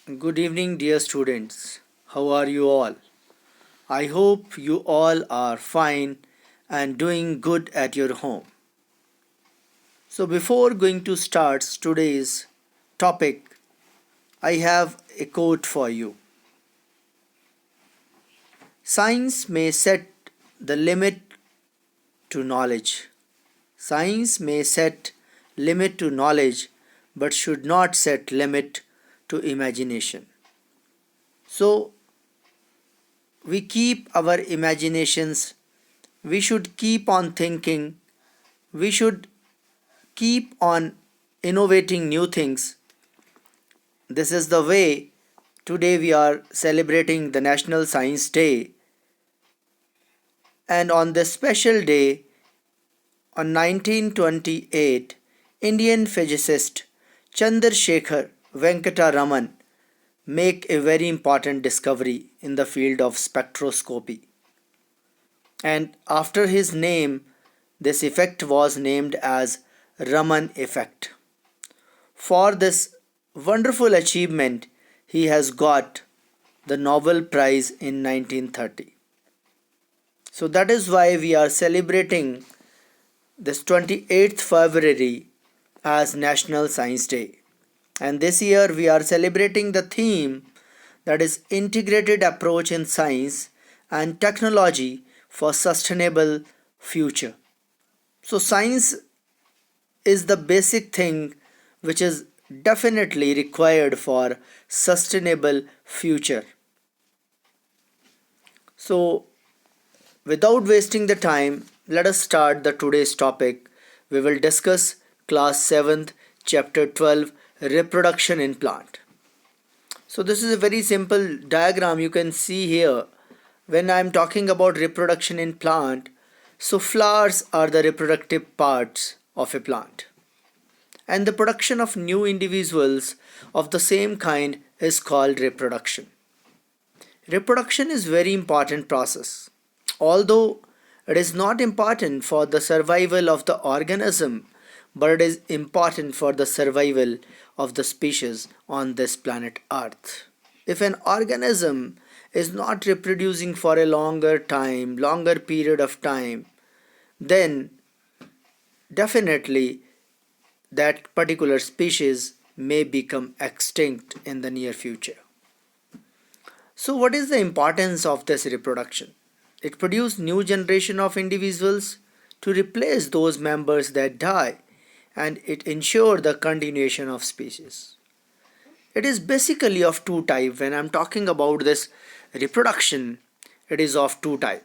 Good evening, dear students. How are you all? I hope you all are fine and doing good at your home. So, before going to start today's topic, I have a quote for you. Science may set the limit to knowledge. Science may set limit to knowledge but should not set limit to imagination. So, we keep our imaginations, we should keep on thinking, we should keep on innovating new things. This is the way today we are celebrating the National Science Day, and on this special day on 1928, Indian physicist Chandrasekhar Venkata Raman make a very important discovery in the field of spectroscopy. And after his name, this effect was named as Raman effect. For this wonderful achievement, he has got the Nobel Prize in 1930. So that is why we are celebrating this 28th February as National Science Day. And this year we are celebrating the theme that is integrated approach in science and technology for sustainable future. So science is the basic thing which is definitely required for sustainable future. So without wasting the time, let us start the today's topic. We will discuss class 7th chapter 12 reproduction in plant. So this is a very simple diagram you can see here. When I am talking about reproduction in plant, so flowers are the reproductive parts of a plant, and the production of new individuals of the same kind is called reproduction. Reproduction is very important process. Although it is not important for the survival of the organism, but it is important for the survival of the species on this planet Earth. If an organism is not reproducing for a longer period of time, then definitely that particular species may become extinct in the near future. So what is the importance of this reproduction? It produces new generation of individuals to replace those members that die, and it ensures the continuation of species. It is basically of two types. When I'm talking about this reproduction, it is of two types.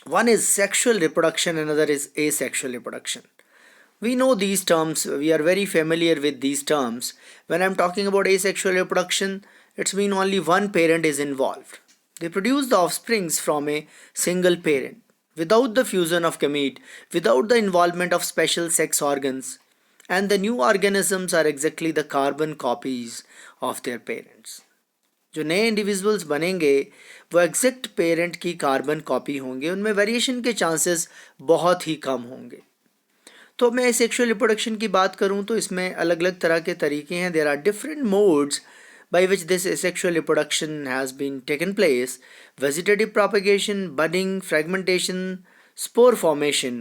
One is sexual reproduction, another is asexual reproduction. We know these terms, we are very familiar with these terms. When I'm talking about asexual reproduction, it's mean only one parent is involved. They produce the offsprings from a single parent without the fusion of gamete, without the involvement of special sex organs, and the new organisms are exactly the carbon copies of their parents. जो नए individuals बनेंगे वो exact parent की carbon copy होंगे, उनमें variation के chances बहुत ही कम होंगे. तो मैं सेक्सुअल रिप्रोडक्शन की बात करूं तो इसमें अलग अलग तरह के तरीके हैं. There are different modes by which this asexual reproduction has been taken place: vegetative propagation, budding, fragmentation, spore formation.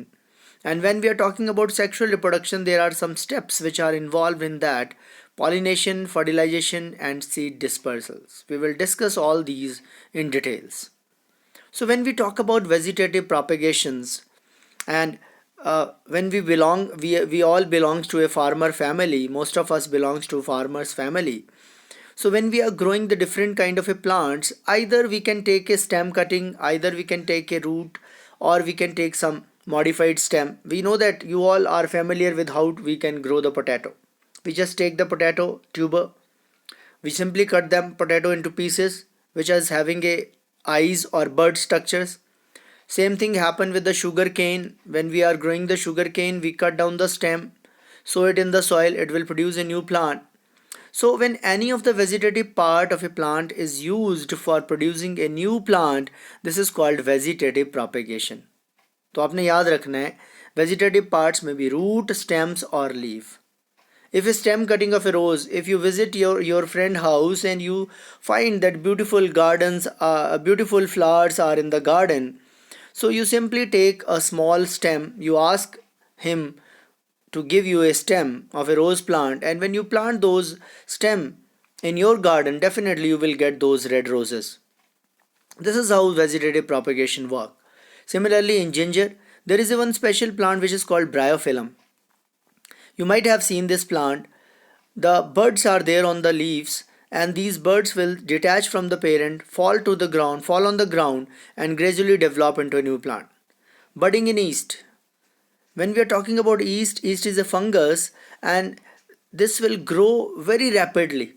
And when we are talking about sexual reproduction, there are some steps which are involved in that: pollination, fertilization, and seed dispersals. We will discuss all these in details. So when we talk about vegetative propagations, and when we all belongs to a farmer family, most of us belongs to farmers family. So when we are growing the different kind of a plants, either we can take a stem cutting, either we can take a root, or we can take some modified stem. We know that you all are familiar with how we can grow the potato. We just take the potato tuber, we simply cut them potato into pieces which is having a eyes or bud structures. Same thing happen with the sugar cane. When we are growing the sugar cane, we cut down the stem, sow it in the soil, it will produce a new plant. So when any of the vegetative part of a plant is used for producing a new plant, this is called vegetative propagation. तो आपने याद रखना है vegetative parts में भी root, stems और leaf. If a stem cutting of a rose, if you visit your friend house and you find that beautiful flowers are in the garden, so you simply take a small stem, you ask him to give you a stem of a rose plant, and when you plant those stem in your garden, definitely you will get those red roses. This is how vegetative propagation works. Similarly, in ginger, there is a one special plant which is called Bryophyllum. You might have seen this plant. The buds are there on the leaves, and these buds will detach from the parent, fall on the ground, and gradually develop into a new plant. Budding in yeast. When we are talking about yeast is a fungus, and this will grow very rapidly,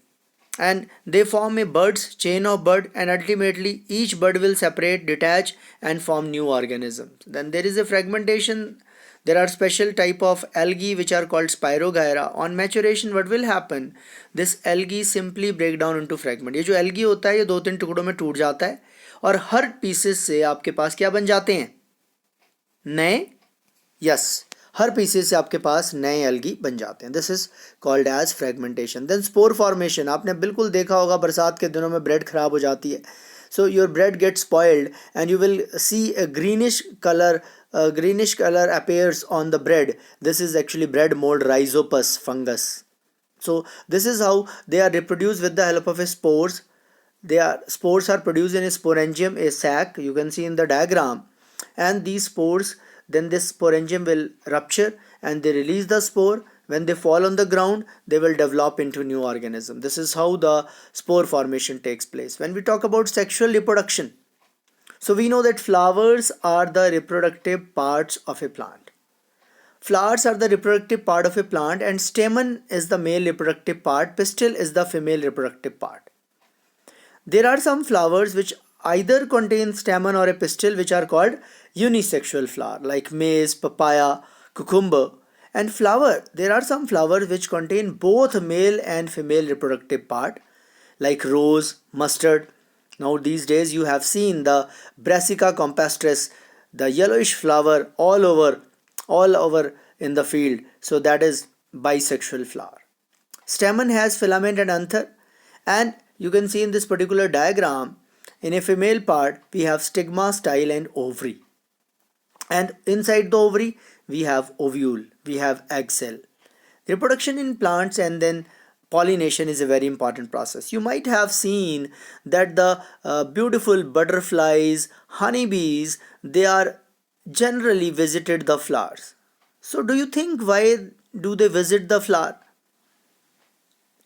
and they form a buds chain of bud, and ultimately each bud will separate, detach, and form new organisms. Then there is a fragmentation. There are special type of algae which are called spirogyra. On maturation what will happen, this algae simply break down into fragment. ये जो algae होता है ये दो तीन टुकड़ों में टूट जाता है, और हर पीसेस से आपके पास क्या बन जाते हैं, नए, यस, हर पीसेस से आपके पास नए एल्गी बन जाते हैं. This is called as fragmentation. Then spore formation. आपने बिल्कुल देखा होगा बरसात के दिनों में ब्रेड खराब हो जाती है. So your bread gets spoiled and you will see a greenish color appears on the bread. This is actually bread mold rhizopus fungus. So this is how they are reproduced with the help of a spores. Spores are produced in a sporangium, a sac, you can see in the diagram, and these spores, then this sporangium will rupture and they release the spore. When they fall on the ground, they will develop into new organism. This is how the spore formation takes place. When we talk about sexual reproduction, so we know that flowers are the reproductive parts of a plant. Flowers are the reproductive part of a plant, and stamen is the male reproductive part, pistil is the female reproductive part. There are some flowers which either contain stamen or a pistil, which are called unisexual flower, like maize, papaya, cucumber. And flower, there are some flowers which contain both male and female reproductive part, like rose, mustard. Now these days you have seen the Brassica campestris, the yellowish flower all over in the field. So that is bisexual flower. Stamen has filament and anther, and you can see in this particular diagram, in a female part we have stigma, style, and ovary, and inside the ovary we have ovule, we have egg cell. Reproduction in plants and then pollination is a very important process. You might have seen that the beautiful butterflies, honeybees, they are generally visited the flowers. So do you think why do they visit the flower?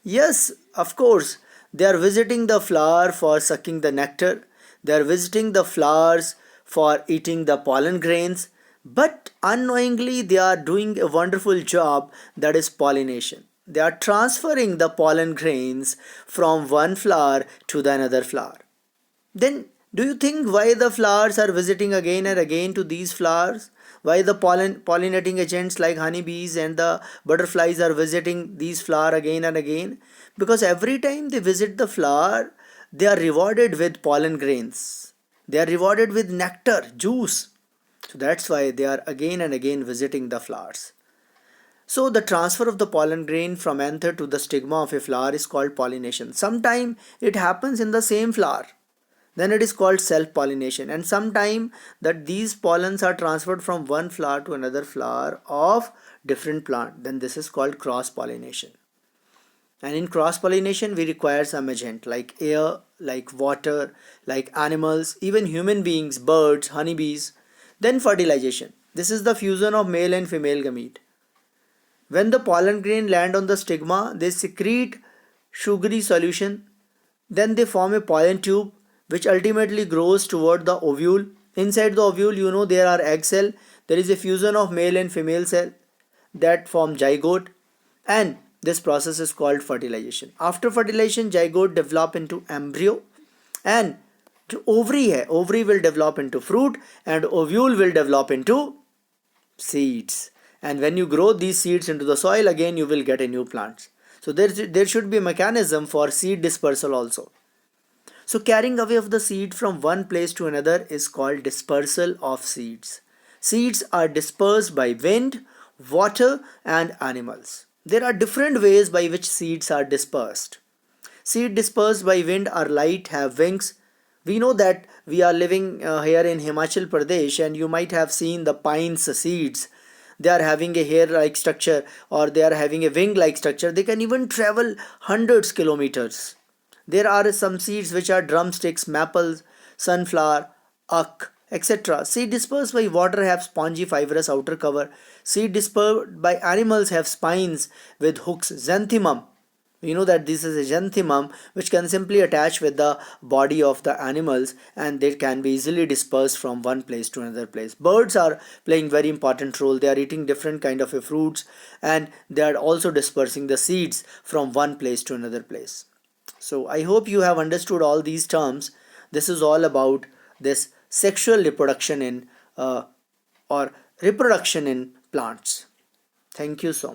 Yes, of course, they are visiting the flower for sucking the nectar. They are visiting the flowers for eating the pollen grains. But unknowingly, they are doing a wonderful job, that is pollination. They are transferring the pollen grains from one flower to the another flower. Then, do you think why the flowers are visiting again and again to these flowers? Why the pollinating agents like honeybees and the butterflies are visiting these flowers again and again? Because every time they visit the flower, they are rewarded with pollen grains. They are rewarded with nectar, juice. So that's why they are again and again visiting the flowers. So the transfer of the pollen grain from anther to the stigma of a flower is called pollination. Sometimes it happens in the same flower. Then it is called self-pollination. And sometimes that these pollens are transferred from one flower to another flower of different plant. Then this is called cross-pollination. And in cross-pollination we require some agent like air, like water, like animals, even human beings, birds, honeybees. Then fertilization. This is the fusion of male and female gamete. When the pollen grain land on the stigma, they secrete sugary solution. Then they form a pollen tube which ultimately grows toward the ovule. Inside the ovule, you know, there are egg cell. There is a fusion of male and female cell that form zygote, and this process is called fertilization. After fertilization, zygote develop into embryo, and ovary will develop into fruit, and ovule will develop into seeds. And when you grow these seeds into the soil, again you will get a new plant. So there should be a mechanism for seed dispersal also. So carrying away of the seed from one place to another is called dispersal of seeds. Seeds are dispersed by wind, water, and animals. There are different ways by which seeds are dispersed. Seed dispersed by wind are light, have wings. We know that we are living here in Himachal Pradesh, and you might have seen the pine's seeds. They are having a hair-like structure, or they are having a wing-like structure. They can even travel hundreds kilometers. There are some seeds which are drumsticks, maples, sunflower, uck, etc. Seed dispersed by water have spongy fibrous outer cover. Seed dispersed by animals have spines with hooks. Xanthemum. We know that this is a xanthemum which can simply attach with the body of the animals, and they can be easily dispersed from one place to another place. Birds are playing very important role. They are eating different kind of fruits, and they are also dispersing the seeds from one place to another place. So I hope you have understood all these terms. This is all about this sexual reproduction in or reproduction in plants. Thank you so much.